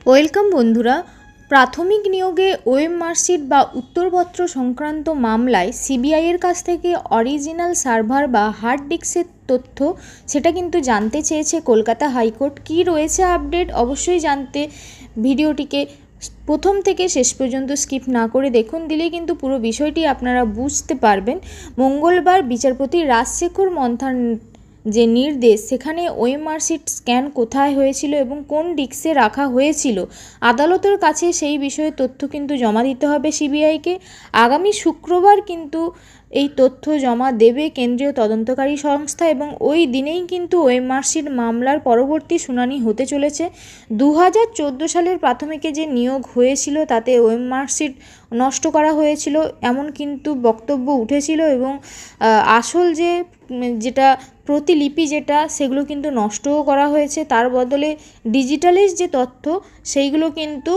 Welcome বন্ধুরা। প্রাথমিক নিয়োগে ওএম মার্কশিট বা উত্তরপত্র সংক্রান্ত মামলায় সিবিআইয়ের কাছ থেকে অরিজিনাল সার্ভার বা হার্ড ডিস্কের তথ্য সেটা কিন্তু জানতে চেয়েছে কলকাতা হাইকোর্ট। কী রয়েছে আপডেট অবশ্যই জানতে ভিডিওটিকে প্রথম থেকে শেষ পর্যন্ত স্কিপ না করে দেখুন, দিলেই কিন্তু পুরো বিষয়টি আপনারা বুঝতে পারবেন। মঙ্গলবার বিচারপতি রাজশেখর মন্থার যে নির্দেশ, সেখানে ওএম মার্কশিট স্ক্যান কোথায় হয়েছিল এবং কোন ডিস্কে রাখা হয়েছিল, আদালতের কাছে সেই বিষয়ে তথ্য কিন্তু জমা দিতে হবে সিবিআইকে। আগামী শুক্রবার কিন্তু এই তথ্য জমা দেবে কেন্দ্রীয় তদন্তকারী সংস্থা এবং ওই দিনেই কিন্তু ওএম মার্কশিট মামলার পরবর্তী শুনানি হতে চলেছে। 2014 সালের প্রাথমিকে যে নিয়োগ হয়েছিল তাতে ওএম মার্কশিট নষ্ট করা হয়েছিল এমন কিন্তু বক্তব্য উঠেছিল এবং আসল যেটা প্রতিলিপি সেগুলো কিন্তু নষ্টও করা হয়েছে। তার বদলে ডিজিটালাইজ যে তথ্য সেইগুলো কিন্তু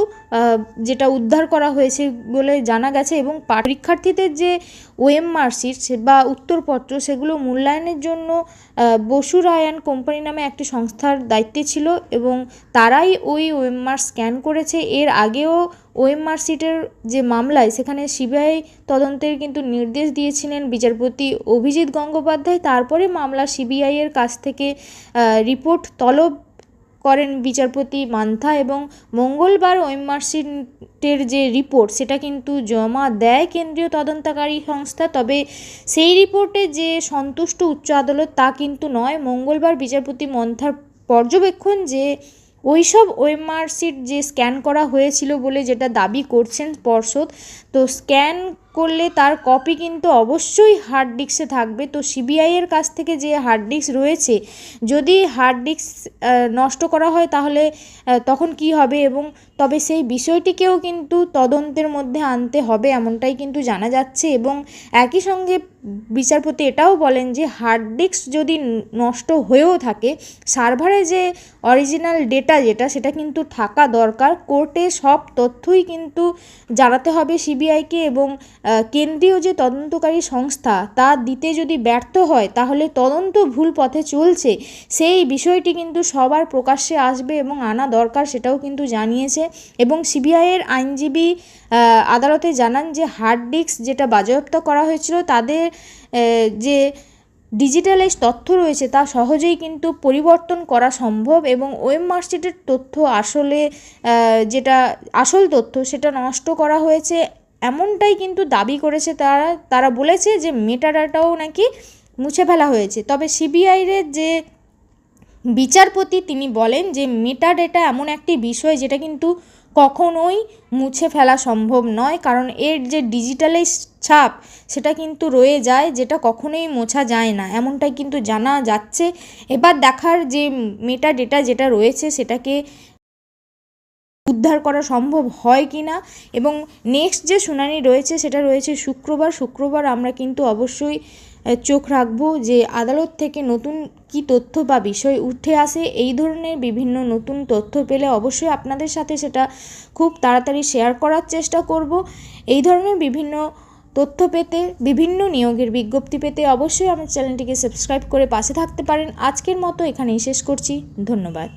যেটা উদ্ধার করা হয়েছে বলে জানা গেছে এবং পরীক্ষার্থীদের যে ওএম মার্কশিট বা উত্তরপত্র সেগুলো মূল্যায়নের জন্য বসু রায়ান কোম্পানি নামে একটি সংস্থার দায়িত্বে ছিল এবং তারাই ওই ওএম মার্ক স্ক্যান করেছে। এর আগেও ওএম মার্কশিটের যে মামলায় সেখানে সিবিআই তদন্তের কিন্তু নির্দেশ দিয়েছিলেন বিচারপতি অভিজিৎ গঙ্গোপাধ্যায়। তারপরে মামলা সিবিআইয়ের কাছ থেকে রিপোর্ট তলব করেন বিচারপতি মান্থা এবং মঙ্গলবার ওএম মার্কশিটের যে রিপোর্ট সেটা কিন্তু জমা দেয় কেন্দ্রীয় তদন্তকারী সংস্থা। তবে সেই রিপোর্টে যে সন্তুষ্ট উচ্চ আদালত তা কিন্তু নয়। মঙ্গলবার বিচারপতি মান্থার পর্যবেক্ষণ যে ওইসব ওএম মার্কশিট যে স্ক্যান করা হয়েছিল বলে যেটা দাবি করছেন পর্ষদ, তো স্ক্যান করলে তার কপি কিন্তু অবশ্যই হার্ড ডিস্কে থাকবে। তো সিবিআইয়ের কাছ থেকে যে হার্ড ডিস্ক রয়েছে, যদি হার্ড ডিস্ক নষ্ট করা হয় তাহলে তখন কি হবে এবং তবে সেই বিষয়টিকেও কিন্তু তদন্তের মধ্যে আনতে হবে এমনটাই কিন্তু জানা যাচ্ছে। এবং একই সঙ্গে বিচারপতি এটাও বলেন যে হার্ড ডিস্ক যদি নষ্ট হয়েও থাকে, সার্ভারে যে অরিজিনাল ডেটা সেটা কিন্তু থাকা দরকার। কোর্টে সব তথ্যই কিন্তু জানাতে হবে সিবিআইকে এবং কেন্দ্রীয় যে তদন্তকারী সংস্থা তা দিতে যদি ব্যর্থ হয় তাহলে তদন্ত ভুল পথে চলছে, সেই বিষয়টি কিন্তু সবার প্রকাশ্যে আসবে এবং আনা দরকার, সেটাও কিন্তু জানিয়েছে। এবং সিবিআইয়ের আইনজীবী আদালতে জানান যে হার্ড ডিস্ক যেটা বাজেয়াপ্ত করা হয়েছিল তাদের যে ডিজিটালাইজ তথ্য রয়েছে তা সহজেই কিন্তু পরিবর্তন করা সম্ভব এবং ওএম মার্কশিটের তথ্য আসলে যেটা আসল তথ্য সেটা নষ্ট করা হয়েছে এমনটাই কিন্তু দাবি করেছে তারা বলেছে যে মেটাডাটাও নাকি মুছে ফেলা হয়েছে। তবে সিবিআইয়ের যে বিচারপতি তিনি বলেন যে মেটাডাটা এমন একটি বিষয় যেটা কিন্তু কখনোই মুছে ফেলা সম্ভব নয়, কারণ এর যে ডিজিটালাইজ ছাপ সেটা কিন্তু রয়ে যায়, যেটা কখনোই মোছা যায় না এমনটাই কিন্তু জানা যাচ্ছে। এবার দেখার যে মেটাডাটা যেটা রয়েছে সেটাকে উদ্ধার করা সম্ভব হয় কি না। এবং নেক্সট যে শুনানি রয়েছে সেটা রয়েছে শুক্রবার আমরা কিন্তু অবশ্যই চোখ রাখবো যে আদালত থেকে নতুন কি তথ্য বা বিষয় উঠে আসে। এই ধরনের বিভিন্ন নতুন তথ্য পেলে অবশ্যই আপনাদের সাথে সেটা খুব তাড়াতাড়ি শেয়ার করার চেষ্টা করব। এই ধরনের বিভিন্ন তথ্য পেতে, বিভিন্ন নিয়োগের বিজ্ঞপ্তি পেতে অবশ্যই আমার চ্যানেলটিকে সাবস্ক্রাইব করে পাশে থাকতে পারেন। আজকের মতো এখানেই শেষ করছি, ধন্যবাদ।